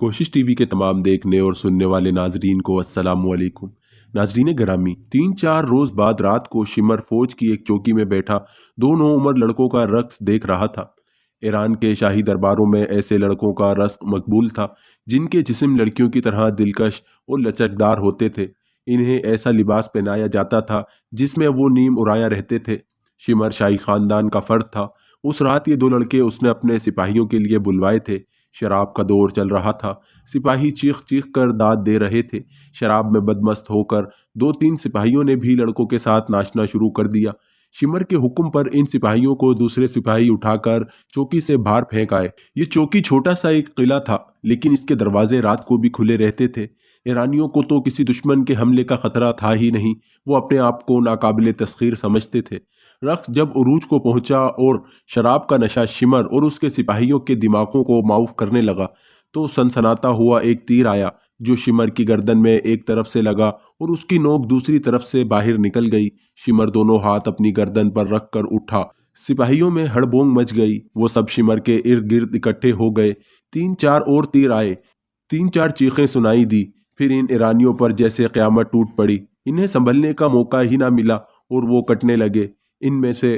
کوشش T V کے تمام دیکھنے اور سننے والے ناظرین کو السلام علیکم۔ ناظرین گرامی، 3-4 روز بعد رات کو شمر فوج کی ایک چوکی میں بیٹھا 2 نوعمر لڑکوں کا رقص دیکھ رہا تھا۔ ایران کے شاہی درباروں میں ایسے لڑکوں کا رقص مقبول تھا جن کے جسم لڑکیوں کی طرح دلکش اور لچکدار ہوتے تھے۔ انہیں ایسا لباس پہنایا جاتا تھا جس میں وہ نیم ارایا رہتے تھے۔ شمر شاہی خاندان کا فرد تھا۔ اس رات یہ 2 لڑکے اس نے اپنے سپاہیوں کے لیے بلوائے تھے۔ شراب کا دور چل رہا تھا۔ سپاہی چیخ چیخ کر داد دے رہے تھے۔ شراب میں بدمست ہو کر 2-3 سپاہیوں نے بھی لڑکوں کے ساتھ ناچنا شروع کر دیا۔ شمر کے حکم پر ان سپاہیوں کو دوسرے سپاہی اٹھا کر چوکی سے باہر پھینک آئے۔ یہ چوکی چھوٹا سا ایک قلعہ تھا، لیکن اس کے دروازے رات کو بھی کھلے رہتے تھے۔ ایرانیوں کو تو کسی دشمن کے حملے کا خطرہ تھا ہی نہیں۔ وہ اپنے آپ کو ناقابل تسخیر سمجھتے تھے۔ رقص جب عروج کو پہنچا اور شراب کا نشہ شمر اور اس کے سپاہیوں کے دماغوں کو معاف کرنے لگا، تو سنسناتا ہوا ایک تیر آیا جو شمر کی گردن میں ایک طرف سے لگا اور اس کی نوک دوسری طرف سے باہر نکل گئی۔ شمر دونوں ہاتھ اپنی گردن پر رکھ کر اٹھا۔ سپاہیوں میں ہڑبونگ مچ گئی۔ وہ سب شمر کے ارد گرد اکٹھے ہو گئے۔ 3-4 اور تیر آئے۔ 3-4 چیخیں سنائی دی۔ پھر ان ایرانیوں پر جیسے قیامت ٹوٹ پڑی۔ انہیں سنبھلنے کا موقع ہی نہ ملا اور وہ کٹنے لگے۔ ان میں سے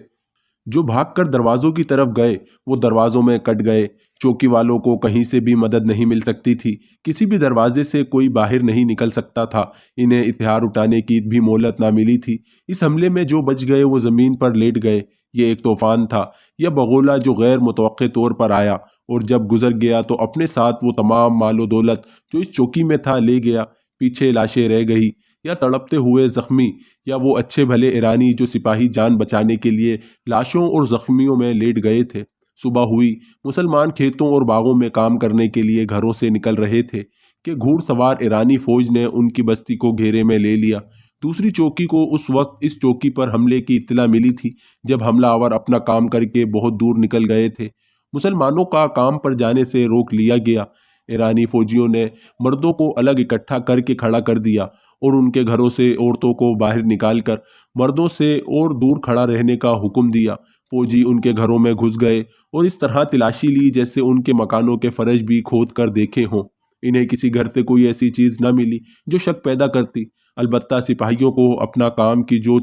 جو بھاگ کر دروازوں کی طرف گئے وہ دروازوں میں کٹ گئے۔ چوکی والوں کو کہیں سے بھی مدد نہیں مل سکتی تھی۔ کسی بھی دروازے سے کوئی باہر نہیں نکل سکتا تھا۔ انہیں ہتھیار اٹھانے کی بھی مہلت نہ ملی تھی۔ اس حملے میں جو بچ گئے وہ زمین پر لیٹ گئے۔ یہ ایک طوفان تھا یا بغولہ جو غیر متوقع طور پر آیا اور جب گزر گیا تو اپنے ساتھ وہ تمام مال و دولت جو اس چوکی میں تھا لے گیا۔ پیچھے لاشیں رہ گئی یا تڑپتے ہوئے زخمی یا وہ اچھے بھلے ایرانی جو سپاہی جان بچانے کے لیے لاشوں اور زخمیوں میں لیٹ گئے تھے۔ صبح ہوئی۔ مسلمان کھیتوں اور باغوں میں کام کرنے کے لیے گھروں سے نکل رہے تھے کہ گھوڑ سوار ایرانی فوج نے ان کی بستی کو گھیرے میں لے لیا۔ دوسری چوکی کو اس وقت اس چوکی پر حملے کی اطلاع ملی تھی جب حملہ آور اپنا کام کر کے بہت دور نکل گئے تھے۔ مسلمانوں کا کام پر جانے سے روک لیا گیا۔ ایرانی فوجیوں نے مردوں کو الگ اکٹھا کر کے کھڑا کر دیا اور ان کے گھروں سے عورتوں کو باہر نکال کر مردوں سے اور دور کھڑا رہنے کا حکم دیا۔ فوجی ان کے گھروں میں گھس گئے اور اس طرح تلاشی لی جیسے ان کے مکانوں کے فرش بھی کھود کر دیکھے ہوں۔ انہیں کسی گھر سے کوئی ایسی چیز نہ ملی جو شک پیدا کرتی۔ البتہ سپاہیوں کو اپنا کام کی جو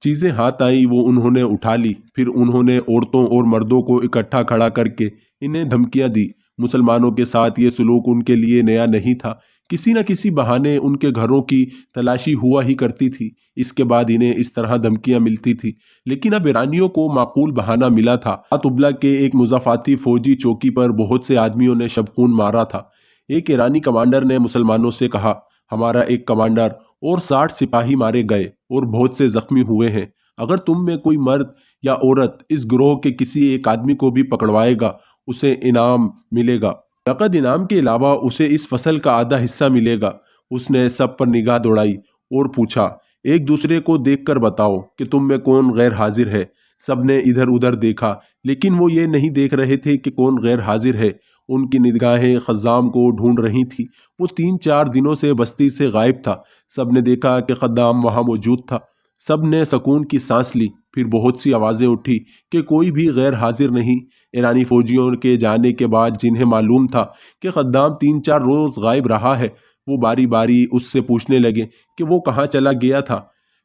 چیزیں ہاتھ آئیں وہ انہوں نے اٹھا لی۔ پھر انہوں نے عورتوں اور مردوں کو اکٹھا کھڑا کر کے انہیں دھمکیاں دی۔ مسلمانوں کے ساتھ یہ سلوک ان کے لیے نیا نہیں تھا۔ کسی نہ کسی بہانے ان کے گھروں کی تلاشی ہوا ہی کرتی تھی۔ اس کے بعد انہیں اس طرح دھمکیاں ملتی تھی، لیکن اب ایرانیوں کو معقول بہانہ ملا تھا۔ اتبلا کے ایک مضافاتی فوجی چوکی پر بہت سے آدمیوں نے شب خون مارا تھا۔ ایک ایرانی کمانڈر نے مسلمانوں سے کہا، ہمارا ایک کمانڈر اور 60 سپاہی مارے گئے اور بہت سے زخمی ہوئے ہیں۔ اگر تم میں کوئی مرد یا عورت اس گروہ کے کسی ایک آدمی کو بھی پکڑوائے گا اسے انعام ملے گا۔ نقد انعام کے علاوہ اسے اس فصل کا آدھا حصہ ملے گا۔ اس نے سب پر نگاہ دوڑائی اور پوچھا، ایک دوسرے کو دیکھ کر بتاؤ کہ تم میں کون غیر حاضر ہے۔ سب نے ادھر ادھر دیکھا، لیکن وہ یہ نہیں دیکھ رہے تھے کہ کون غیر حاضر ہے۔ ان کی نگاہیں خدام کو ڈھونڈ رہی تھی۔ وہ 3-4 دنوں سے بستی سے غائب تھا۔ سب نے دیکھا کہ خدام وہاں موجود تھا۔ سب نے سکون کی سانس لی۔ پھر بہت سی آوازیں اٹھی کہ کوئی بھی غیر حاضر نہیں۔ ایرانی فوجیوں کے جانے کے بعد جنہیں معلوم تھا کہ خدام 3-4 روز غائب رہا ہے، وہ باری باری اس سے پوچھنے لگے کہ وہ کہاں چلا گیا تھا۔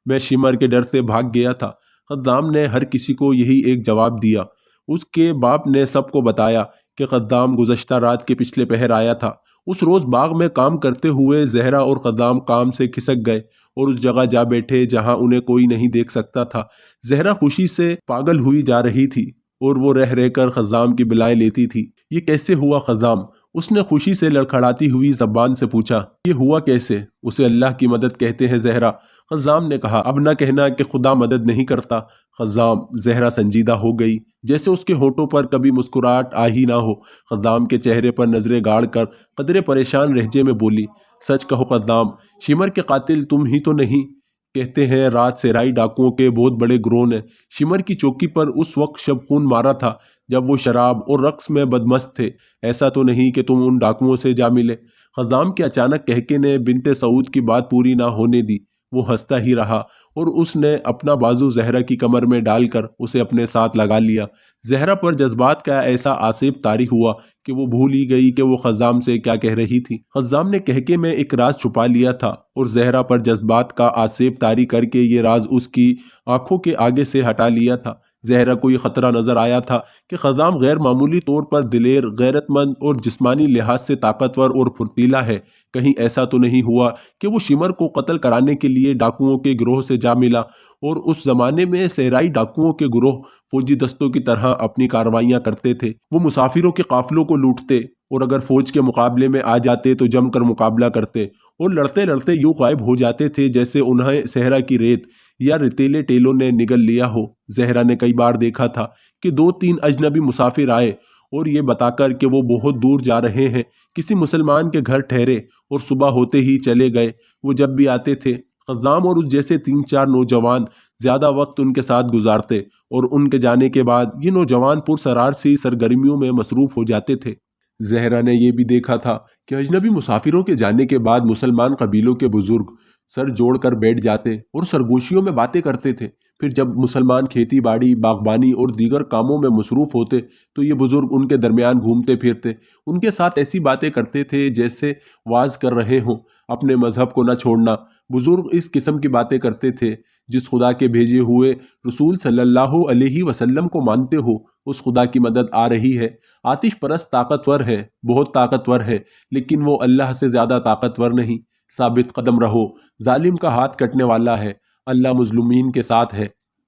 میں شمر کے ڈر سے بھاگ گیا تھا۔ خدام نے ہر کسی کو یہی ایک جواب دیا۔ اس کے باپ نے سب کو بتایا کہ خدام گزشتہ رات کے پچھلے پہر آیا تھا۔ اس روز باغ میں کام کرتے ہوئے زہرا اور خدام کام سے کھسک گئے اور اس جگہ جا بیٹھے جہاں انہیں کوئی نہیں دیکھ سکتا تھا۔ زہرا خوشی سے پاگل ہوئی جا رہی تھی اور وہ رہ رہ کر خدام کی بلائیں لیتی تھی۔ یہ کیسے ہوا خدام؟ اس نے خوشی سے لڑکھڑاتی ہوئی زبان سے پوچھا۔ یہ ہوا کیسے؟ اسے اللہ کی مدد کہتے ہیں زہرا۔ خدام نے کہا، اب نہ کہنا کہ خدا مدد نہیں کرتا۔ خدام، زہرا سنجیدہ ہو گئی جیسے اس کے ہونٹوں پر کبھی مسکراہٹ آ ہی نہ ہو۔ خدام کے چہرے پر نظریں گاڑ کر قدرے پریشان لہجے میں بولی، سچ کہو خدام، شمر کے قاتل تم ہی تو نہیں؟ کہتے ہیں رات سیرائی ڈاکوؤں کے بہت بڑے گروہ نے شمر کی چوکی پر اس وقت شب خون مارا تھا جب وہ شراب اور رقص میں بدمست تھے۔ ایسا تو نہیں کہ تم ان ڈاکوؤں سے جا ملے؟ خدام کے اچانک کہکے نے بنت سعود کی بات پوری نہ ہونے دی۔ وہ ہنستا ہی رہا اور اس نے اپنا بازو زہرا کی کمر میں ڈال کر اسے اپنے ساتھ لگا لیا۔ زہرا پر جذبات کا ایسا آصف طاری ہوا کہ وہ بھول ہی گئی کہ وہ خزام سے کیا کہہ رہی تھی۔ خزام نے کہکے میں ایک راز چھپا لیا تھا اور زہرا پر جذبات کا آصف طاری کر کے یہ راز اس کی آنکھوں کے آگے سے ہٹا لیا تھا۔ زہرا کو یہ خطرہ نظر آیا تھا کہ خزام غیر معمولی طور پر دلیر، غیرت مند اور جسمانی لحاظ سے طاقتور اور پھرتیلا ہے۔ کہیں ایسا تو نہیں ہوا کہ وہ شمر کو قتل کرانے کے لیے ڈاکوؤں کے گروہ سے جا ملا، اور اس زمانے میں صحرائی ڈاکوؤں کے گروہ فوجی دستوں کی طرح اپنی کارروائیاں کرتے تھے۔ وہ مسافروں کے قافلوں کو لوٹتے اور اگر فوج کے مقابلے میں آ جاتے تو جم کر مقابلہ کرتے، اور لڑتے لڑتے یوں غائب ہو جاتے تھے جیسے انہیں صحرا کی ریت یا ریتیلے ٹیلوں نے نگل لیا ہو۔ زہرا نے کئی بار دیکھا تھا کہ 2-3 اجنبی مسافر آئے اور یہ بتا کر کہ وہ بہت دور جا رہے ہیں کسی مسلمان کے گھر ٹھہرے اور صبح ہوتے ہی چلے گئے۔ وہ جب بھی آتے تھے خزام اور اس جیسے 3-4 نوجوان زیادہ وقت ان کے ساتھ گزارتے، اور ان کے جانے کے بعد یہ نوجوان پرسرار سی سرگرمیوں میں مصروف ہو جاتے تھے۔ زہرا نے یہ بھی دیکھا تھا کہ اجنبی مسافروں کے جانے کے بعد مسلمان قبیلوں کے بزرگ سر جوڑ کر بیٹھ جاتے اور سرگوشیوں میں باتیں کرتے تھے۔ پھر جب مسلمان کھیتی باڑی، باغبانی اور دیگر کاموں میں مصروف ہوتے تو یہ بزرگ ان کے درمیان گھومتے پھرتے، ان کے ساتھ ایسی باتیں کرتے تھے جیسے واعظ کر رہے ہوں۔ اپنے مذہب کو نہ چھوڑنا، بزرگ اس قسم کی باتیں کرتے تھے۔ جس خدا کے بھیجے ہوئے رسول صلی اللہ علیہ وسلم کو مانتے ہو، اس خدا کی مدد آ رہی ہے۔ آتش پرست طاقتور ہے، بہت طاقتور ہے، لیکن وہ اللہ سے زیادہ طاقتور نہیں۔ ثابت قدم رہو، ظالم کا ہاتھ کٹنے والا ہے، اللہ مظلومین کے ساتھ ہے۔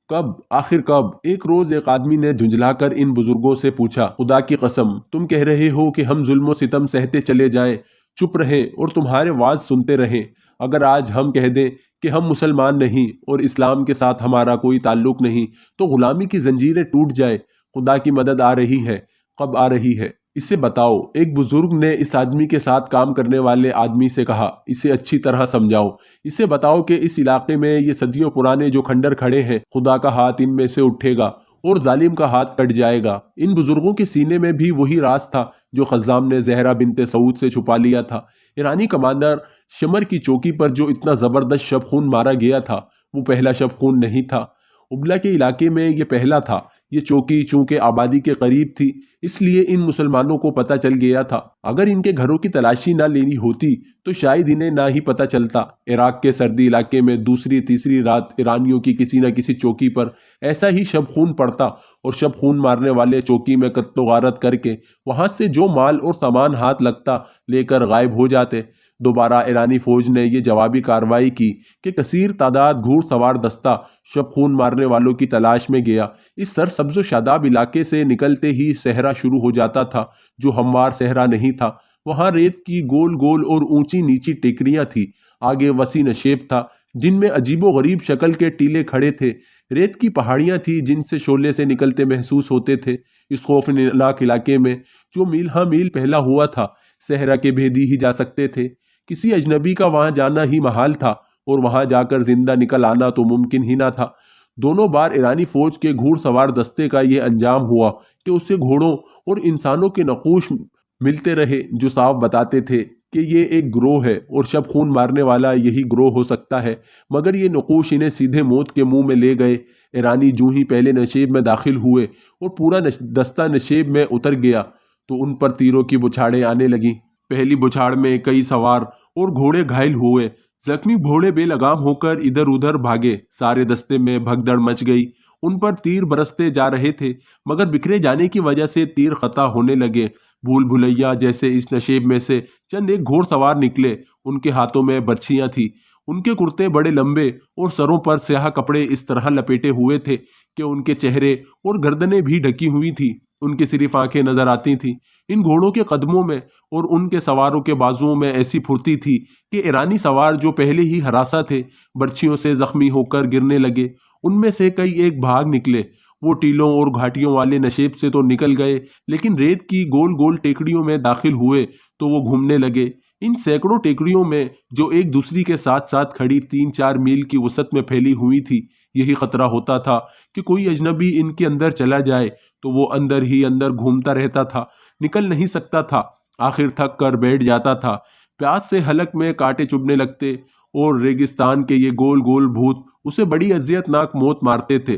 کب، آخر کب؟ ایک روز ایک آدمی نے جھنجھلا کر ان بزرگوں سے پوچھا، خدا کی قسم تم کہہ رہے ہو کہ ہم ظلم و ستم سہتے چلے جائیں، چپ رہیں اور تمہارے وعظ سنتے رہیں؟ اگر آج ہم کہہ دیں کہ ہم مسلمان نہیں اور اسلام کے ساتھ ہمارا کوئی تعلق نہیں تو غلامی کی زنجیریں ٹوٹ جائیں۔ خدا کی مدد آ رہی ہے، کب آ رہی ہے؟ اسے بتاؤ۔ ایک بزرگ نے اس آدمی کے ساتھ کام کرنے والے آدمی سے کہا، اسے اچھی طرح سمجھاؤ، اسے بتاؤ کہ اس علاقے میں یہ صدیوں پرانے جو کھنڈر کھڑے ہیں، خدا کا ہاتھ ان میں سے اٹھے گا اور ظالم کا ہاتھ کٹ جائے گا۔ ان بزرگوں کے سینے میں بھی وہی راز تھا جو خزام نے زہرا بنت سعود سے چھپا لیا تھا۔ ایرانی کمانڈر شمر کی چوکی پر جو اتنا زبردست شب خون مارا گیا تھا، وہ پہلا شب خون نہیں تھا۔ ابلا کے علاقے میں یہ پہلا تھا۔ یہ چوکی چونکہ آبادی کے قریب تھی، اس لیے ان مسلمانوں کو پتہ چل گیا تھا۔ اگر ان کے گھروں کی تلاشی نہ لینی ہوتی تو شاید انہیں نہ ہی پتہ چلتا۔ عراق کے سردی علاقے میں دوسری تیسری رات ایرانیوں کی کسی نہ کسی چوکی پر ایسا ہی شب خون پڑتا، اور شب خون مارنے والے چوکی میں قتل و غارت کر کے وہاں سے جو مال اور سامان ہاتھ لگتا لے کر غائب ہو جاتے۔ دوبارہ ایرانی فوج نے یہ جوابی کارروائی کی کہ کثیر تعداد گھوڑ سوار دستہ شب خون مارنے والوں کی تلاش میں گیا۔ اس سرسبز و شاداب علاقے سے نکلتے ہی صحرا شروع ہو جاتا تھا، جو ہموار صحرا نہیں تھا۔ وہاں ریت کی گول گول اور اونچی نیچی ٹیکریاں تھی، آگے وسیع نشیب تھا جن میں عجیب و غریب شکل کے ٹیلے کھڑے تھے۔ ریت کی پہاڑیاں تھی جن سے شعلے سے نکلتے محسوس ہوتے تھے۔ اس خوفناک علاقے میں جو میل ہاں میل پھیلا ہوا تھا، صحرا کے بھیدی ہی جا سکتے تھے۔ کسی اجنبی کا وہاں جانا ہی محال تھا، اور وہاں جا کر زندہ نکل آنا تو ممکن ہی نہ تھا۔ دونوں بار ایرانی فوج کے گھوڑ سوار دستے کا یہ انجام ہوا کہ اسے گھوڑوں اور انسانوں کے نقوش ملتے رہے جو صاف بتاتے تھے کہ یہ ایک گروہ ہے اور شب خون مارنے والا یہی گروہ ہو سکتا ہے، مگر یہ نقوش انہیں سیدھے موت کے منہ میں لے گئے۔ ایرانی جوں ہی پہلے نشیب میں داخل ہوئے اور پورا دستہ نشیب میں اتر گیا تو ان پر تیروں کی بچھاڑیں آنے لگیں۔ پہلی بچھاڑ میں کئی سوار اور گھوڑے گھائل ہوئے، زخمی گھوڑے بے لگام ہو کر ادھر ادھر بھاگے، سارے دستے میں بھگدڑ مچ گئی۔ ان پر تیر برستے جا رہے تھے، مگر بکھرے جانے کی وجہ سے تیر خطا ہونے لگے۔ بھول بھلیا جیسے اس نشیب میں سے چند ایک گھوڑ سوار نکلے، ان کے ہاتھوں میں برچھیاں تھیں، ان کے کرتے بڑے لمبے اور سروں پر سیاہ کپڑے اس طرح لپیٹے ہوئے تھے کہ ان کے چہرے اور گردنیں بھی ڈھکی ہوئی تھی، ان کی صرف آنکھیں نظر آتی تھیں۔ ان گھوڑوں کے قدموں میں اور ان کے سواروں کے بازوؤں میں ایسی پھرتی تھی کہ ایرانی سوار جو پہلے ہی ہراساں تھے برچھیوں سے زخمی ہو کر گرنے لگے۔ ان میں سے کئی ایک بھاگ نکلے۔ وہ ٹیلوں اور گھاٹیوں والے نشیب سے تو نکل گئے، لیکن ریت کی گول گول ٹیکڑیوں میں داخل ہوئے تو وہ گھومنے لگے۔ ان سینکڑوں ٹیکڑیوں میں جو ایک دوسری کے ساتھ ساتھ کھڑی 3-4 میل کی وسعت میں پھیلی ہوئی تھی، یہی خطرہ ہوتا تھا کہ کوئی اجنبی ان کے اندر چلا جائے تو وہ اندر ہی اندر گھومتا رہتا تھا، نکل نہیں سکتا تھا، آخر تھک کر بیٹھ جاتا تھا۔ پیاس سے حلق میں کانٹے چبھنے لگتے اور ریگستان کے یہ گول گول بھوت اسے بڑی اذیت ناک موت مارتے تھے۔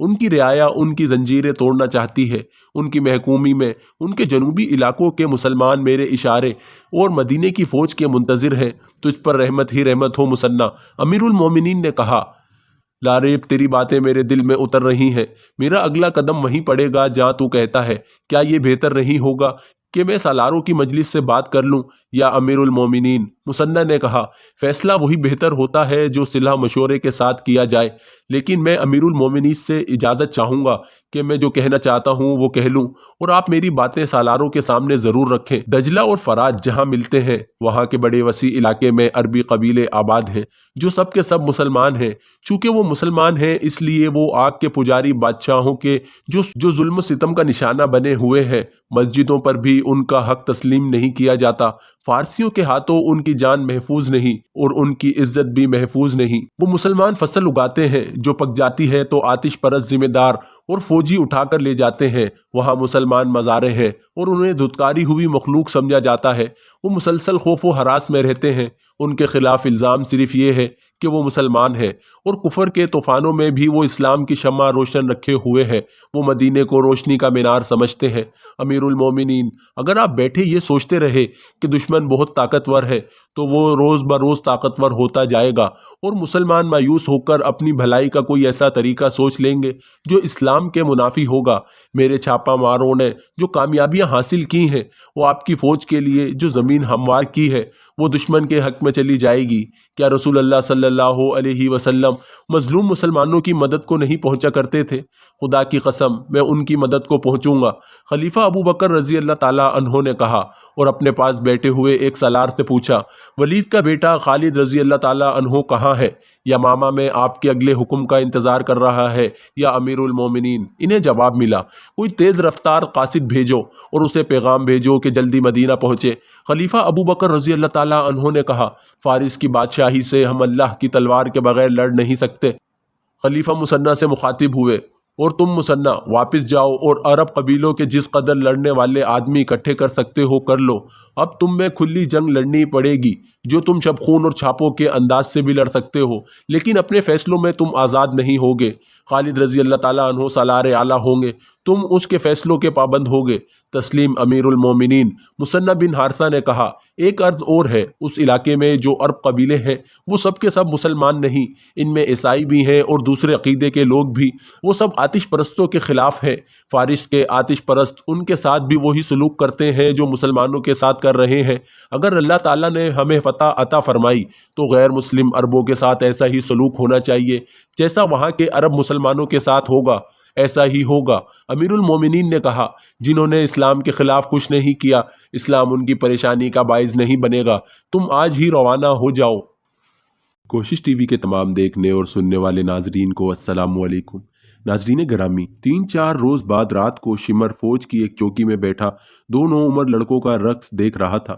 ان کی رعایا ان کی زنجیریں توڑنا چاہتی ہے۔ ان کی محکومی میں ان کے جنوبی علاقوں کے مسلمان میرے اشارے اور مدینے کی فوج کے منتظر ہیں۔ تجھ پر رحمت ہی رحمت ہو مثنیٰ۔ امیر المومنین نے کہا، لاریب تیری باتیں میرے دل میں اتر رہی ہیں۔ میرا اگلا قدم وہیں پڑے گا جہاں تو کہتا ہے۔ کیا یہ بہتر نہیں ہوگا کہ میں سالاروں کی مجلس سے بات کر لوں یا امیر المومنین؟ مثنیٰ نے کہا، فیصلہ وہی بہتر ہوتا ہے جو صلح مشورے کے ساتھ کیا جائے، لیکن میں امیر المومنین سے اجازت چاہوں گا کہ میں جو کہنا چاہتا ہوں وہ کہہ لوں، اور آپ میری باتیں سالاروں کے سامنے ضرور رکھیں۔ دجلہ اور فرات جہاں ملتے ہیں وہاں کے بڑے وسیع علاقے میں عربی قبیلے آباد ہیں جو سب کے سب مسلمان ہیں۔ چونکہ وہ مسلمان ہیں اس لیے وہ آگ کے پجاری بادشاہوں کے جو ظلم و ستم کا نشانہ بنے ہوئے ہیں۔ مسجدوں پر بھی ان کا حق تسلیم نہیں کیا جاتا۔ فارسیوں کے ہاتھوں ان کی جان محفوظ نہیں اور ان کی عزت بھی محفوظ نہیں۔ وہ مسلمان فصل اگاتے ہیں، جو پک جاتی ہے تو آتش پرست ذمہ دار اور فوجی اٹھا کر لے جاتے ہیں۔ وہاں مسلمان مزارے ہیں اور انہیں دھتکاری ہوئی مخلوق سمجھا جاتا ہے۔ وہ مسلسل خوف و ہراس میں رہتے ہیں۔ ان کے خلاف الزام صرف یہ ہے کہ وہ مسلمان ہیں، اور کفر کے طوفانوں میں بھی وہ اسلام کی شمع روشن رکھے ہوئے ہیں۔ وہ مدینے کو روشنی کا مینار سمجھتے ہیں۔ امیر المومنین، اگر آپ بیٹھے یہ سوچتے رہے کہ دشمن بہت طاقتور ہے تو وہ روز بروز طاقتور ہوتا جائے گا، اور مسلمان مایوس ہو کر اپنی بھلائی کا کوئی ایسا طریقہ سوچ لیں گے جو اسلام کے منافی ہوگا۔ میرے چھاپا ماروں نے جو کامیابیاں حاصل کی ہیں وہ آپ کی فوج کے لیے جو زمین ہموار کی ہے وہ دشمن کے حق میں چلی جائے گی۔ کیا رسول اللہ صلی اللہ علیہ وسلم مظلوم مسلمانوں کی مدد کو نہیں پہنچا کرتے تھے؟ خدا کی قسم میں ان کی مدد کو پہنچوں گا۔ خلیفہ ابو بکر رضی اللہ تعالیٰ عنہ نے کہا، اور اپنے پاس بیٹھے ہوئے ایک سالار سے پوچھا، ولید کا بیٹا خالد رضی اللہ تعالیٰ عنہ کہاں ہے؟ یمامہ میں آپ کے اگلے حکم کا انتظار کر رہا ہے یا امیر المومنین؟ انہیں جواب ملا، کوئی تیز رفتار قاصد بھیجو اور اسے پیغام بھیجو کہ جلدی مدینہ پہنچے۔ خلیفہ ابو بکر رضی اللہ تعالیٰ عنہ نے کہا، فارس کی بادشاہی سے ہم اللہ کی تلوار کے بغیر لڑ نہیں سکتے۔ خلیفہ مثنیٰ سے مخاطب ہوئے، اور تم مثنیٰ واپس جاؤ اور عرب قبیلوں کے جس قدر لڑنے والے آدمی اکٹھے کر سکتے ہو کر لو۔ اب تم میں کھلی جنگ لڑنی پڑے گی جو تم شب خون اور چھاپوں کے انداز سے بھی لڑ سکتے ہو، لیکن اپنے فیصلوں میں تم آزاد نہیں ہوگے۔ خالد رضی اللہ تعالیٰ عنہ سالار اعلیٰ ہوں گے، تم اس کے فیصلوں کے پابند ہوگے۔ تسلیم امیر المومنین مثنیٰ بن حارثہ نے کہا، ایک عرض اور ہے، اس علاقے میں جو عرب قبیلے ہیں وہ سب کے سب مسلمان نہیں، ان میں عیسائی بھی ہیں اور دوسرے عقیدے کے لوگ بھی۔ وہ سب آتش پرستوں کے خلاف ہیں۔ فارس کے آتش پرست ان کے ساتھ بھی وہی سلوک کرتے ہیں جو مسلمانوں کے ساتھ کر رہے ہیں۔ اگر اللہ تعالیٰ نے ہمیں فتح عطا فرمائی تو غیر مسلم عربوں کے ساتھ ایسا ہی سلوک ہونا چاہیے جیسا وہاں کے عرب مسلمانوں کے ساتھ ہوگا، ایسا ہی ہوگا۔ امیر المومنین نے کہا، جنہوں نے اسلام کے خلاف کچھ نہیں کیا، اسلام ان کی پریشانی کا باعث نہیں بنے گا۔ تم آج ہی روانہ ہو جاؤ۔ کوشش ٹی وی کے تمام دیکھنے اور سننے والے ناظرین کو السلام علیکم۔ ناظرین گرامی، 3-4 روز بعد رات کو شمر فوج کی ایک چوکی میں بیٹھا 2 نوعمر لڑکوں کا رقص دیکھ رہا تھا۔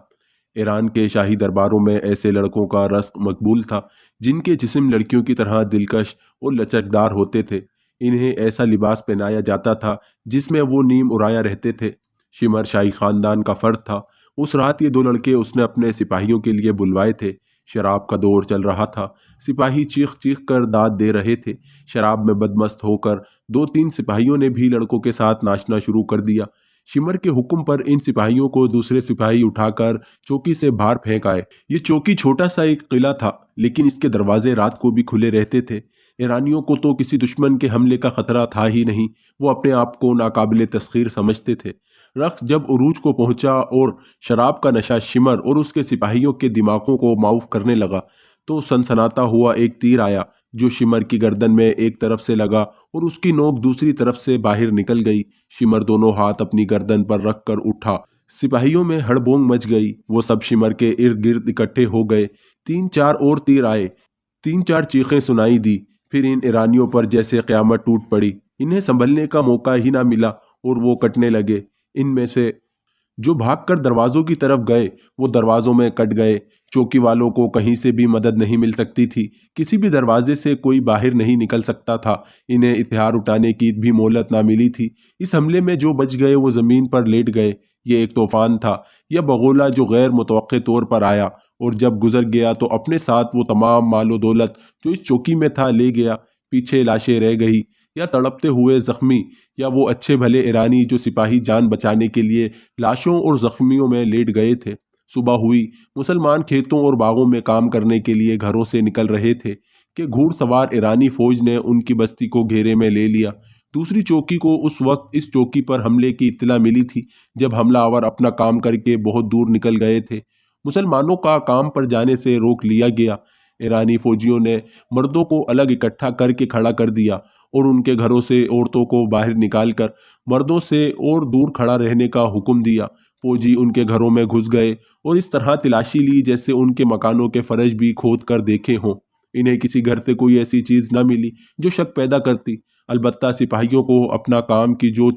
ایران کے شاہی درباروں میں ایسے لڑکوں کا رقص مقبول تھا جن کے جسم لڑکیوں کی طرح دلکش اور لچکدار ہوتے تھے۔ انہیں ایسا لباس پہنایا جاتا تھا جس میں وہ نیم ارایا رہتے تھے۔ شمر شاہی خاندان کا فرد تھا۔ اس رات یہ 2 لڑکے اس نے اپنے سپاہیوں کے لیے بلوائے تھے۔ شراب کا دور چل رہا تھا۔ سپاہی چیخ چیخ کر داد دے رہے تھے۔ شراب میں بدمست ہو کر 2-3 سپاہیوں نے بھی لڑکوں کے ساتھ ناچنا شروع کر دیا۔ شمر کے حکم پر ان سپاہیوں کو دوسرے سپاہی اٹھا کر چوکی سے باہر پھینک آئے۔ یہ چوکی چھوٹا سا ایک قلعہ تھا، لیکن اس کے دروازے رات کو بھی کھلے رہتے تھے۔ ایرانیوں کو تو کسی دشمن کے حملے کا خطرہ تھا ہی نہیں۔ وہ اپنے آپ کو ناقابل تسخیر سمجھتے تھے۔ رقص جب عروج کو پہنچا اور شراب کا نشہ شمر اور اس کے سپاہیوں کے دماغوں کو معاف کرنے لگا تو سنسناتا ہوا ایک تیر آیا جو شمر کی گردن میں ایک طرف سے لگا اور اس کی نوک دوسری طرف سے باہر نکل گئی۔ شمر دونوں ہاتھ اپنی گردن پر رکھ کر اٹھا۔ سپاہیوں میں ہڑبونگ مچ گئی۔ وہ سب شمر کے ارد گرد اکٹھے ہو گئے۔ 3-4 اور تیر آئے۔ 3-4 چیخیں سنائی دی۔ پھر ان ایرانیوں پر جیسے قیامت ٹوٹ پڑی۔ انہیں سنبھلنے کا موقع ہی نہ ملا اور وہ کٹنے لگے۔ ان میں سے جو بھاگ کر دروازوں کی طرف گئے وہ دروازوں میں کٹ گئے۔ چوکی والوں کو کہیں سے بھی مدد نہیں مل سکتی تھی۔ کسی بھی دروازے سے کوئی باہر نہیں نکل سکتا تھا۔ انہیں ہتھیار اٹھانے کی بھی مہلت نہ ملی تھی۔ اس حملے میں جو بچ گئے وہ زمین پر لیٹ گئے۔ یہ ایک طوفان تھا یا بغولہ جو غیر متوقع طور پر آیا اور جب گزر گیا تو اپنے ساتھ وہ تمام مال و دولت جو اس چوکی میں تھا لے گیا۔ پیچھے لاشیں رہ گئی۔ یا تڑپتے ہوئے زخمی، یا وہ اچھے بھلے ایرانی جو سپاہی جان بچانے کے لیے لاشوں اور زخمیوں میں لیٹ گئے تھے۔ صبح ہوئی، مسلمان کھیتوں اور باغوں میں کام کرنے کے لیے گھروں سے نکل رہے تھے کہ گھوڑ سوار ایرانی فوج نے ان کی بستی کو گھیرے میں لے لیا۔ دوسری چوکی کو اس وقت اس چوکی پر حملے کی اطلاع ملی تھی جب حملہ آور اپنا کام کر کے بہت دور نکل گئے تھے۔ مسلمانوں کا کام پر جانے سے روک لیا گیا۔ ایرانی فوجیوں نے مردوں کو الگ اکٹھا کر کے کھڑا کر دیا اور ان کے گھروں سے عورتوں کو باہر نکال کر مردوں سے اور دور کھڑا رہنے کا حکم دیا۔ فوجی ان کے گھروں میں گھس گئے اور اس طرح تلاشی لی جیسے ان کے مکانوں کے فرش بھی کھود کر دیکھے ہوں۔ انہیں کسی گھر سے کوئی ایسی چیز نہ ملی جو شک پیدا کرتی۔ البتہ سپاہیوں کو اپنا کام کی جو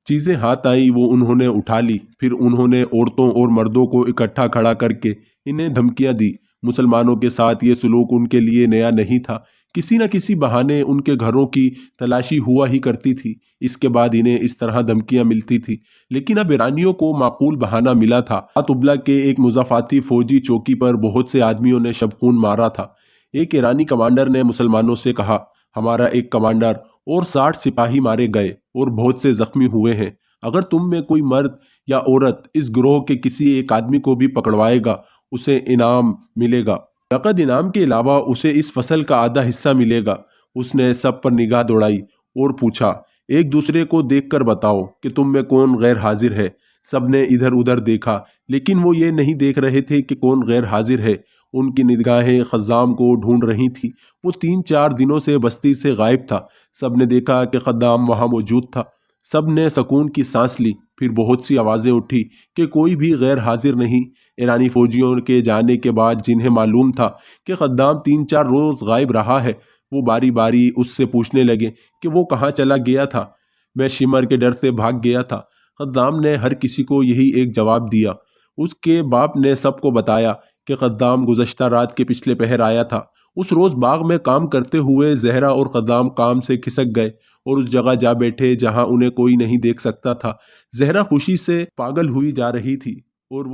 چیزیں ہاتھ آئیں وہ انہوں نے اٹھا لی۔ پھر انہوں نے عورتوں اور مردوں کو اکٹھا کھڑا کر کے انہیں دھمکیاں دی۔ مسلمانوں کے ساتھ یہ سلوک ان کے لیے نیا نہیں تھا۔ کسی نہ کسی بہانے ان کے گھروں کی تلاشی ہوا ہی کرتی تھی۔ اس کے بعد انہیں اس طرح دھمکیاں ملتی تھی، لیکن اب ایرانیوں کو معقول بہانہ ملا تھا۔ اتبلا کے ایک مضافاتی فوجی چوکی پر بہت سے آدمیوں نے شب خون مارا تھا۔ ایک ایرانی کمانڈر نے مسلمانوں سے کہا، ہمارا ایک کمانڈر اور 60 سپاہی مارے گئے اور بہت سے زخمی ہوئے ہیں۔ اگر تم میں کوئی مرد یا عورت اس گروہ کے کسی ایک آدمی کو بھی پکڑوائے گا اسے انعام ملے گا۔ نقد انعام کے علاوہ اسے اس فصل کا آدھا حصہ ملے گا۔ اس نے سب پر نگاہ دوڑائی اور پوچھا، ایک دوسرے کو دیکھ کر بتاؤ کہ تم میں کون غیر حاضر ہے۔ سب نے ادھر ادھر دیکھا، لیکن وہ یہ نہیں دیکھ رہے تھے کہ کون غیر حاضر ہے۔ ان کی نگاہیں خدام کو ڈھونڈ رہی تھی۔ وہ 3-4 دنوں سے بستی سے غائب تھا۔ سب نے دیکھا کہ خدام وہاں موجود تھا۔ سب نے سکون کی سانس لی۔ پھر بہت سی آوازیں اٹھی کہ کوئی بھی غیر حاضر نہیں۔ ایرانی فوجیوں کے جانے کے بعد جنہیں معلوم تھا کہ خدام 3-4 روز غائب رہا ہے، وہ باری باری اس سے پوچھنے لگے کہ وہ کہاں چلا گیا تھا۔ میں شمر کے ڈر سے بھاگ گیا تھا۔ خدام نے ہر کسی کو یہی ایک جواب دیا۔ اس کے باپ نے سب کو بتایا کہ خدام گزشتہ رات کے پچھلے پہر آیا تھا۔ اس روز باغ میں کام کرتے ہوئے زہرا اور خدام کام سے کھسک گئے اور اس جگہ جا بیٹھے جہاں انہیں کوئی نہیں دیکھ سکتا تھا۔ زہرا خوشی سے پاگل ہوئی جا رہی تھی اور